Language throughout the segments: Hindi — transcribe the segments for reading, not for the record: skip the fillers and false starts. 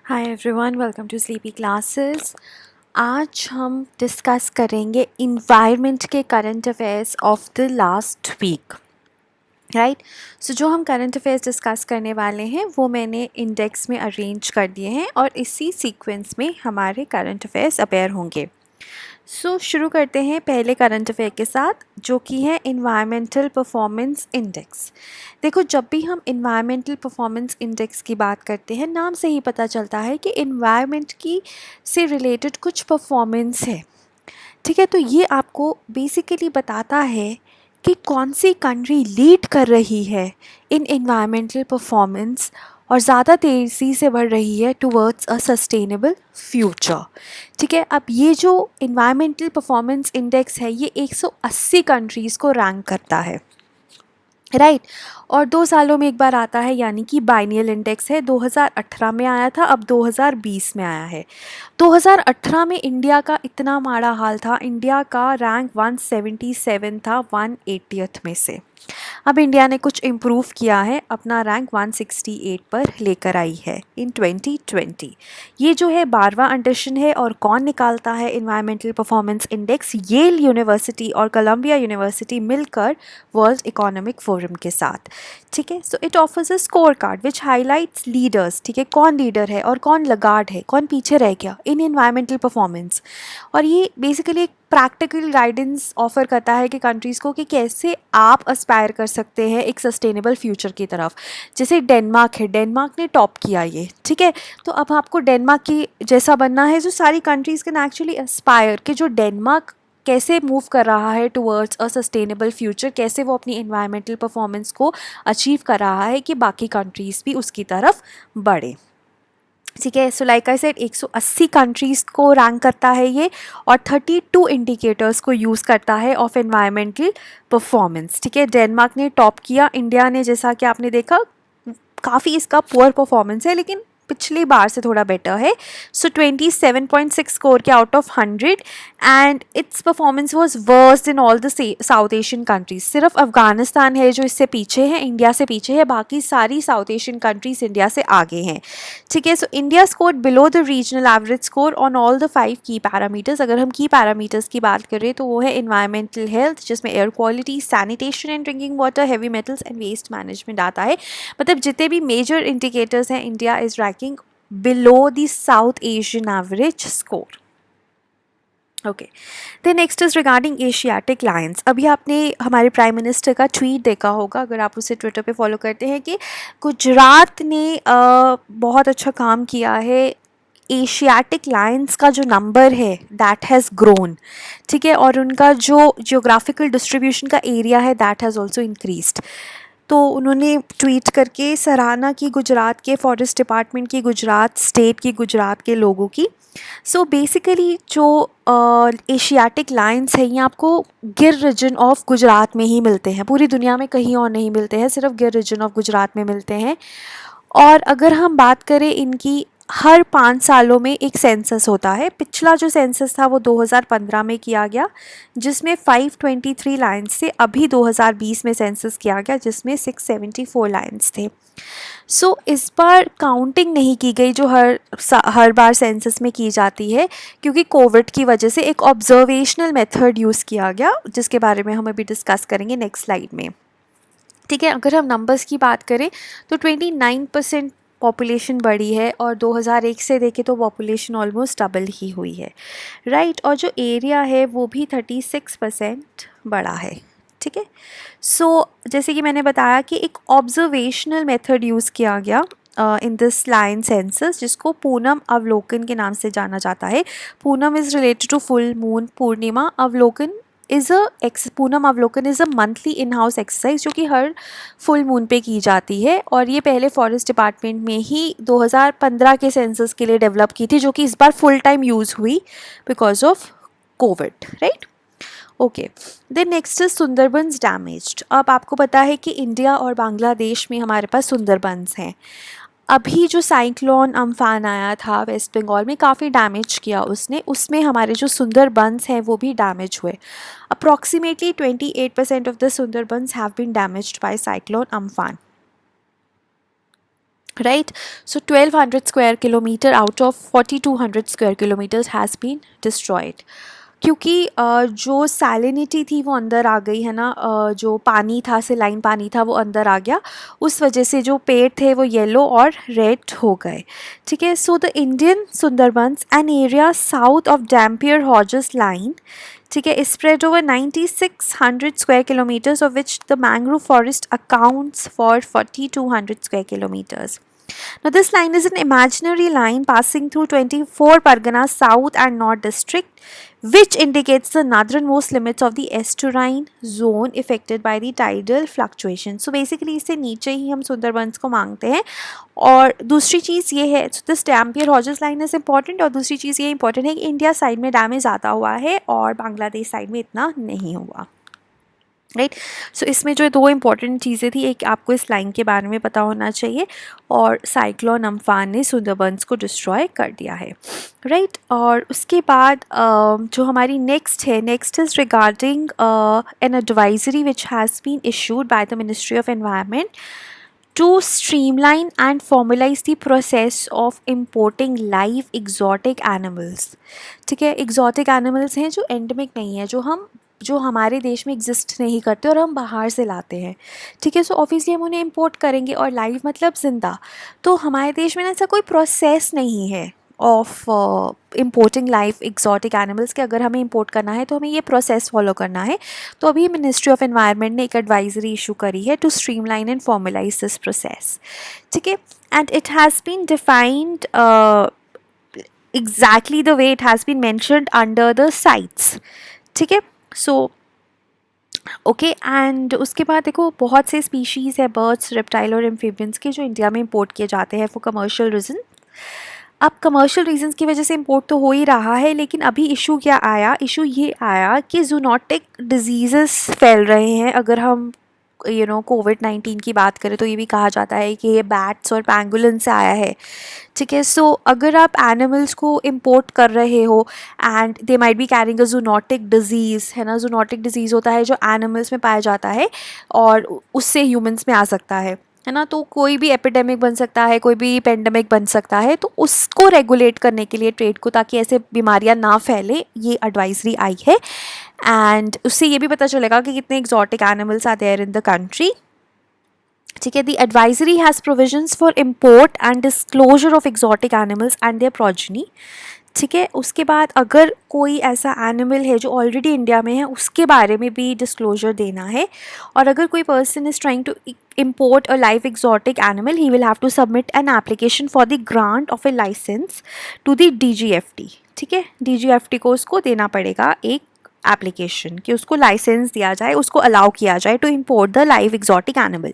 Hi everyone, welcome to sleepy classes. आज हम डिस्कस करेंगे इन्वायरमेंट के current affairs of the last week. Right, so जो हम करंट अफेयर्स डिस्कस करने वाले हैं वो मैंने इंडेक्स में अरेंज कर दिए हैं और इसी सीक्वेंस में हमारे करंट अफेयर्स अपेयर होंगे। शुरू करते हैं पहले करंट अफेयर के साथ, जो कि है इन्वायरमेंटल परफॉर्मेंस इंडेक्स। देखो, जब भी हम इन्वायरमेंटल परफॉर्मेंस इंडेक्स की बात करते हैं, नाम से ही पता चलता है कि इन्वायरमेंट की से रिलेटेड कुछ परफॉर्मेंस है। ठीक है, तो ये आपको बेसिकली बताता है कि कौन सी कंट्री लीड कर रही है इन इन्वायरमेंटल परफॉर्मेंस और ज़्यादा तेज़ी से बढ़ रही है टुवर्ड्स अ सस्टेनेबल फ्यूचर। ठीक है, अब ये जो इन्वायरमेंटल परफॉर्मेंस इंडेक्स है ये 180 कंट्रीज़ को रैंक करता है। राइट, और 2 सालों में एक बार आता है, यानी कि बाइनियल इंडेक्स है। 2018 में आया था, अब 2020 में आया है। 2018 में इंडिया का इतना माड़ा हाल था, इंडिया का रैंक 177 था 180th में से। अब इंडिया ने कुछ इम्प्रूव किया है, अपना रैंक 168 पर लेकर आई है इन 2020। ये जो है 12वां एडिशन है, और कौन निकालता है environmental performance index? Yale University और कोलंबिया यूनिवर्सिटी मिलकर वर्ल्ड इकोनॉमिक फोरम के साथ। ठीक है, so it offers a score card which highlights leaders. ठीक है, कौन लीडर है और कौन लगार्ड है, कौन पीछे रह गया इन इन्वायरमेंटल परफॉर्मेंस। और ये बेसिकली एक प्रैक्टिकल गाइडेंस ऑफर करता है कि कंट्रीज़ को कि कैसे आप अस्पायर कर सकते हैं एक सस्टेनेबल फ्यूचर की तरफ। जैसे डेनमार्क है, डेनमार्क ने टॉप किया ये। ठीक है, तो अब आपको डेनमार्क की जैसा बनना है, जो सारी कंट्रीज़ कैन एक्चुअली अस्पायर कि जो डेनमार्क कैसे मूव कर रहा है टुवर्ड्स अ सस्टेनेबल फ्यूचर, कैसे वो अपनी इन्वायरमेंटल परफॉर्मेंस को अचीव कर रहा है कि बाकी कंट्रीज़ भी उसकी तरफ बढ़े। ठीक है, so like I said 180 countries को रैंक करता है ये, और 32 इंडिकेटर्स को यूज़ करता है ऑफ एनवायरमेंटल परफॉर्मेंस। ठीक है, डेनमार्क ने टॉप किया, इंडिया ने, जैसा कि आपने देखा, काफ़ी इसका पुअर परफॉर्मेंस है, लेकिन पिछली बार से थोड़ा बेटर है। सो 27.6 स्कोर के out of 100, and it's performance was worst in all the South Asian countries. सिर्फ अफगानिस्तान है जो इससे पीछे है, इंडिया से पीछे है, बाकी सारी साउथ एशियन कंट्रीज इंडिया से आगे हैं। ठीक है, so India score below the regional average score on all the 5 की पैरामीटर्स। अगर हम की पैरामीटर्स की बात करें तो वो है इन्वायरमेंटल हेल्थ, जिसमें air quality, sanitation and drinking water, heavy metals and waste management आता है। मतलब जितने भी मेजर इंडिकेटर्स हैं, India is ranking below the South Asian average score. Okay, the next is regarding Asiatic lions. अभी आपने हमारे प्राइम मिनिस्टर का ट्वीट देखा होगा, अगर आप उसे ट्विटर पे फॉलो करते हैं, कि गुजरात ने बहुत अच्छा काम किया है। एशियाटिक लायंस का जो नंबर है दैट हैज़ ग्रोन। ठीक है, और उनका जो जियोग्राफिकल डिस्ट्रीब्यूशन का एरिया है दैट हैज़ ऑल्सो इंक्रीज्ड। तो उन्होंने ट्वीट करके सराहना की गुजरात के फॉरेस्ट डिपार्टमेंट की, गुजरात स्टेट की, गुजरात के लोगों की। सो बेसिकली जो एशियाटिक लायंस है ये आपको गिर रीजन ऑफ गुजरात में ही मिलते हैं, पूरी दुनिया में कहीं और नहीं मिलते हैं, सिर्फ गिर रीजन ऑफ गुजरात में मिलते हैं। और अगर हम बात करें इनकी, हर 5 सालों में एक सेंसस होता है। पिछला जो सेंसस था वो 2015 में किया गया, जिसमें 523 लायंस थे। अभी 2020 में सेंसस किया गया, जिसमें 674 लायंस थे। इस बार काउंटिंग नहीं की गई जो हर बार सेंसस में की जाती है, क्योंकि कोविड की वजह से एक ऑब्जर्वेशनल मेथड यूज़ किया गया, जिसके बारे में हम अभी डिस्कस करेंगे नेक्स्ट स्लाइड में। ठीक है, अगर हम नंबर्स की बात करें तो 29% पॉपुलेशन बढ़ी है, और 2001 से देखें तो पॉपुलेशन ऑलमोस्ट डबल ही हुई है। राइट, और जो एरिया है वो भी 36% बढ़ा है। ठीक है, जैसे कि मैंने बताया कि एक ऑब्जर्वेशनल मेथड यूज़ किया गया इन दिस लायन सेंसस, जिसको पूनम अवलोकन के नाम से जाना जाता है। Poonam is related to full moon, पूर्णिमा अवलोकन पूनम अवलोकन is a monthly in house exercise, जो कि हर फुल मून पे की जाती है, और ये पहले फॉरेस्ट डिपार्टमेंट में ही 2015 के सेंसस के लिए डेवलप की थी, जो कि इस बार फुल टाइम यूज़ हुई because of Covid. Right, okay, then next is Sundarbans damaged. अब आपको पता है कि इंडिया और बांग्लादेश में हमारे पास सुंदरबंस हैं। अभी जो साइक्लोन अम्फान आया था वेस्ट बंगाल में, काफ़ी डैमेज किया उसने, उसमें हमारे जो सुंदरबंस हैं वो भी डैमेज हुए। Approximately 28% of the Sundarbans have been damaged by cyclone Amphan. right? So 1200 square kilometer out of 4200 square kilometers has been destroyed, क्योंकि जो सैलिनिटी थी वो अंदर आ गई है ना, जो पानी था, सेलाइन पानी था वो अंदर आ गया, उस वजह से जो पेड़ थे वो येलो और रेड हो गए, ठीक है। So the Indian Sundarbans an area south of Dampier Hodges line, ठीक है, is spread over 9600 square kilometers, of which the mangrove forest accounts for 4200 square kilometers. Now, this line is an imaginary line passing through 24 Parganas South and North district, which indicates the northernmost limits of the estuarine zone affected by the tidal fluctuation. So, basically इससे नीचे ही हम सुंदरबंस को मांगते हैं। और दूसरी चीज़ ये है, this Dampier Hodges line is important, और दूसरी चीज़ ये इंपॉर्टेंट है कि इंडिया साइड में डैमेज ज़्यादा हुआ है और बांग्लादेश साइड में इतना नहीं हुआ, राइट। सो इसमें जो दो इंपॉर्टेंट चीज़ें थी, एक आपको इस लाइन के बारे में पता होना चाहिए, और साइक्लोन अम्फान ने सुंदरबंस को डिस्ट्रॉय कर दिया है, राइट। और उसके बाद जो हमारी next is regarding an advisory which has been issued by the ministry of environment to streamline and formalize the process of importing live exotic animals, ठीक है। exotic animals हैं जो एंडेमिक नहीं है, जो हमारे देश में एग्जिस्ट नहीं करते और हम बाहर से लाते हैं, ठीक है। सो ऑब्वियसली हम उन्हें इंपोर्ट करेंगे, और लाइव मतलब ज़िंदा, तो हमारे देश में ना ऐसा कोई प्रोसेस नहीं है of importing live exotic animals के। अगर हमें इंपोर्ट करना है तो हमें ये प्रोसेस फॉलो करना है। तो अभी मिनिस्ट्री ऑफ एनवायरनमेंट ने एक एडवाइजरी इशू करी है to streamline and formalise this process, ठीक है। And it has been defined exactly the way it has been mentioned under the sites, ठीक है। सो ओके, एंड उसके बाद देखो बहुत से स्पीशीज़ है, बर्ड्स, रेप्टाइल और एम्फीबियंस के, जो इंडिया में इंपोर्ट किए जाते हैं फॉर कमर्शियल रीज़न। अब कमर्शियल रीजंस की वजह से इंपोर्ट तो हो ही रहा है, लेकिन अभी इशू क्या आया, इशू ये आया कि जूनोटिक डिजीज़ेस फैल रहे हैं। अगर हम कोविड-19 की बात करें तो ये भी कहा जाता है कि ये बैट्स और पैंगोलिन से आया है, ठीक है। सो अगर आप एनिमल्स को इंपोर्ट कर रहे हो and they might be carrying a zoonotic disease, है ना, जूनोटिक डिजीज़ होता है जो एनिमल्स में पाया जाता है और उससे ह्यूमंस में आ सकता है ना। तो कोई भी एपिडेमिक बन सकता है, कोई भी पेंडेमिक बन सकता है, तो उसको रेगुलेट करने के लिए ट्रेड को, ताकि ऐसे बीमारियां ना फैले, ये एडवाइजरी आई है। एंड उससे ये भी पता चलेगा कि कितने exotic animals are there in the country, ठीक है। The advisory has provisions for import and disclosure of exotic animals and their progeny, ठीक है। उसके बाद अगर कोई ऐसा एनिमल है जो ऑलरेडी इंडिया में है, उसके बारे में भी डिस्क्लोजर देना है। और अगर कोई person is trying to import a live exotic animal, he will have to submit an application for the grant of a license to the DGFT, ठीक है। DGFT को उसको देना पड़ेगा एक एप्लीकेशन कि उसको लाइसेंस दिया जाए, उसको अलाउ किया जाए to import the live exotic animal.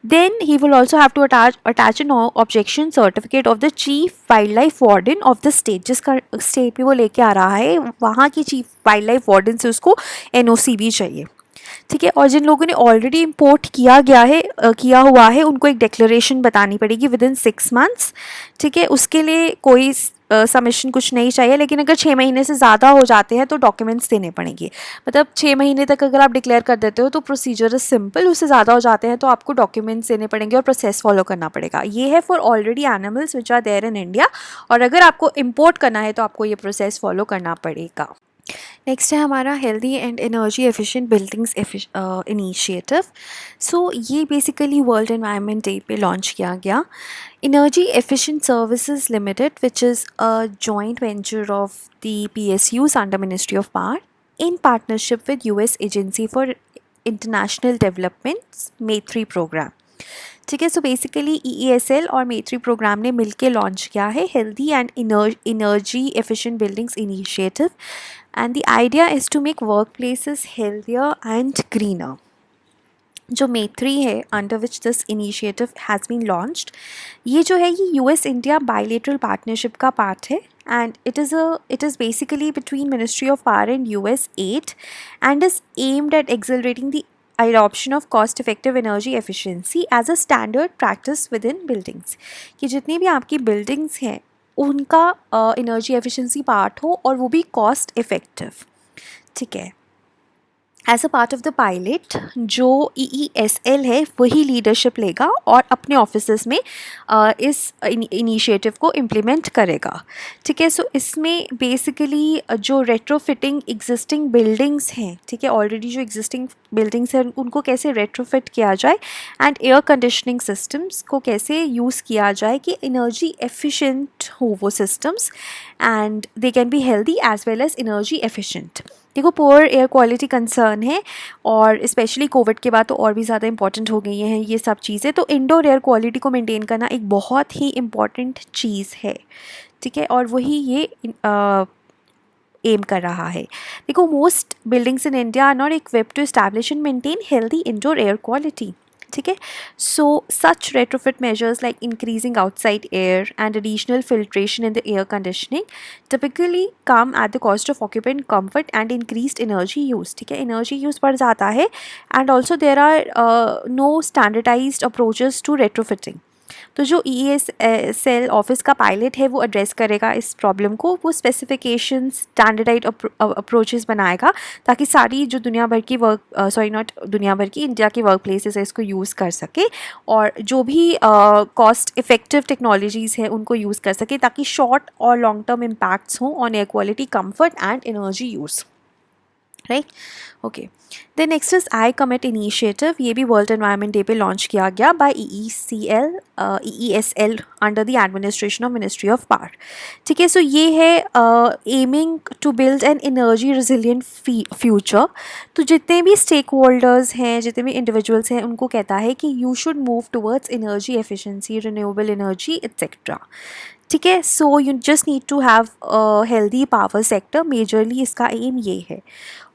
Then he will also have to attach an objection certificate of the chief wildlife warden of the state, जिसका स्टेट में वो लेके आ रहा है, वहाँ की चीफ वाइल्ड लाइफ वार्डन से उसको NOC भी चाहिए, ठीक है। और जिन लोगों ने ऑलरेडी इंपोर्ट किया हुआ है, उनको एक डिक्लेरेशन बतानी पड़ेगी विद इन 6 months, ठीक है। उसके लिए कोई सबमिशन कुछ नहीं चाहिए, लेकिन अगर 6 महीने से ज़्यादा हो जाते हैं तो डॉक्यूमेंट्स देने पड़ेंगे। मतलब 6 महीने तक अगर आप डिक्लेयर कर देते हो तो प्रोसीजर इज सिंपल, उससे ज़्यादा हो जाते हैं तो आपको डॉक्यूमेंट्स देने पड़ेंगे और प्रोसेस फॉलो करना पड़ेगा। ये है for already animals which are there in India, और अगर आपको इम्पोर्ट करना है तो आपको ये प्रोसेस फॉलो करना पड़ेगा। नेक्स्ट है हमारा healthy and energy efficient buildings initiative. So ये बेसिकली वर्ल्ड एनवायरनमेंट डे पे लॉन्च किया गया। Energy efficient services limited, which is a joint venture of the PSUs under ministry of power in partnership with US agency for international development METRI program, ठीक है। सो बेसिकली EESL और METRI प्रोग्राम ने मिलके लॉन्च किया है healthy and energy efficient buildings initiative, and the idea is to make workplaces healthier and greener. जो METRI है under which this initiative has been launched, ये जो है ये US India बायलेटरल पार्टनरशिप का पार्ट है, and it is basically between Ministry of Power and US aid, and is aimed at accelerating the adoption of cost effective energy efficiency as a standard practice within buildings, कि जितनी भी आपकी buildings हैं उनका एनर्जी एफिशिएंसी पार्ट हो और वो भी कॉस्ट इफ़ेक्टिव, ठीक है। As a part of the pilot जो EESL है वही लीडरशिप लेगा और अपने ऑफिसेस में इस इनिशिएटिव को इम्प्लीमेंट करेगा। ठीक है, सो इसमें बेसिकली जो रेट्रोफिटिंग एग्जिस्टिंग बिल्डिंग्स हैं, ठीक है, ऑलरेडी जो एग्जिस्टिंग बिल्डिंग्स हैं उनको कैसे रेट्रोफिट किया जाए एंड एयर कंडीशनिंग सिस्टम्स को कैसे यूज़ किया जाए कि एनर्जी एफिशिएंट हो वो systems and they can be healthy as well as energy efficient. देखो, पुअर एयर क्वालिटी कंसर्न है और स्पेशली कोविड के बाद तो और भी ज़्यादा इंपॉर्टेंट हो गई हैं ये सब चीज़ें। तो इंडोर एयर क्वालिटी को मेंटेन करना एक बहुत ही इम्पॉर्टेंट चीज़ है। ठीक है, और वही ये एम कर रहा है। देखो, most buildings in India are not equipped to establish and maintain healthy indoor air quality. ठीक है, सो सच retrofit measures like increasing outside air and additional filtration in the air conditioning typically come at the cost of occupant comfort and increased energy use. ठीक है, एनर्जी यूज़ बढ़ जाता है and also there are no standardised approaches to retrofitting. तो जो EESL ऑफिस का पायलट है वो एड्रेस करेगा इस प्रॉब्लम को, वो स्पेसिफिकेशन स्टैंडर्डाइज अप्रोचेस बनाएगा ताकि सारी जो दुनिया भर की नॉट दुनिया भर की, इंडिया की वर्क प्लेसेस है इसको यूज़ कर सके और जो भी कॉस्ट इफ़ेक्टिव टेक्नोलॉजीज़ हैं उनको यूज़ कर सके ताकि शॉर्ट और लॉन्ग टर्म इम्पैक्ट्स हों on air quality, comfort and energy use. Right, okay. Then next is I commit initiative. ये भी वर्ल्ड एनवायरनमेंट डे पे लॉन्च किया गया by EESL under the administration of ministry of power. ठीक है, सो ये है aiming to build an energy resilient future. तो जितने भी स्टेक होल्डर्स हैं, जितने भी इंडिविजुअल्स हैं, उनको कहता है कि you should move towards energy efficiency, renewable energy et cetera. ठीक है, so you just need to have healthy power sector, majorly इसका एम ये है।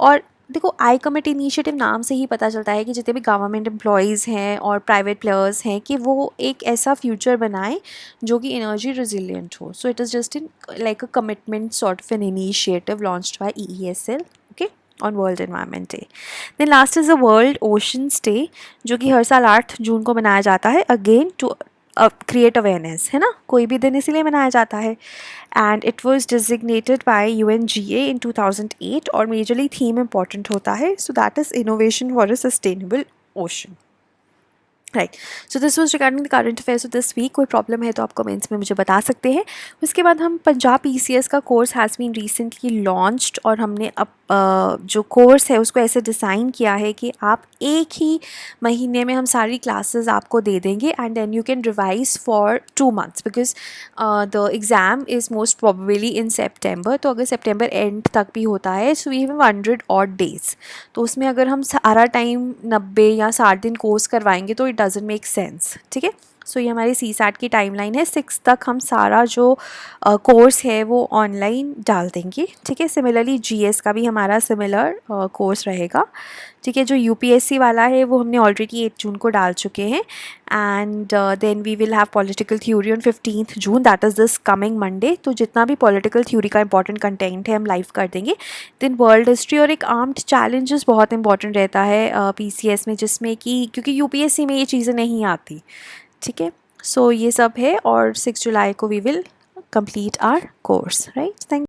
और देखो, आई कमिट इनिशिएटिव नाम से ही पता चलता है कि जितने भी गवर्नमेंट एम्प्लॉयज़ हैं और प्राइवेट प्लेयर्स हैं कि वो एक ऐसा फ्यूचर बनाएं जो कि एनर्जी रिजिलियंट हो। So it is just in like a commitment sort of an initiative launched by EESL, okay, on world environment day. Then last is a world oceans day जो कि हर साल 8 जून को मनाया जाता है, अगेन टू क्रिएट अवेयरनेस, है ना, कोई भी दिन इसीलिए मनाया जाता है। And it was designated by UNGA in 2008 और मेजरली थीम इम्पॉर्टेंट होता है, so that is innovation for a sustainable ocean. Right, so this was regarding the current affairs of this week. कोई प्रॉब्लम है तो आप कमेंट्स में मुझे बता सकते हैं। उसके बाद हम पंजाब PCS का course has been recently launched और हमने अब जो कोर्स है उसको ऐसे डिज़ाइन किया है कि आप एक ही महीने में हम सारी क्लासेस आपको दे देंगे and then you can revise for 2 months because the exam is most probably in September. तो अगर सेप्टेम्बर एंड तक भी होता है so we have 100 odd days। तो उसमें अगर हम सारा टाइम 90 या 60 दिन कोर्स करवाएंगे तो इट डजंट मेक सेंस। ठीक है, सो ये हमारी CSAT की टाइमलाइन है, 6 तक हम सारा जो कोर्स है वो ऑनलाइन डाल देंगे। ठीक है, सिमिलरली GS का भी हमारा सिमिलर कोर्स रहेगा। ठीक है, जो UPSC वाला है वो हमने ऑलरेडी 8 जून को डाल चुके हैं and then we will have political theory on 15th June, that is this coming Monday. तो जितना भी पॉलिटिकल थ्योरी का इंपॉर्टेंट कंटेंट है हम लाइव कर देंगे। देन वर्ल्ड हिस्ट्री और एक आर्म्ड चैलेंजेस बहुत इंपॉर्टेंट रहता है PCS में, जिसमें कि क्योंकि UPSC में ये चीज़ें नहीं आती। ठीक है, सो ये सब है और 6 जुलाई को we will complete our course. Right, thank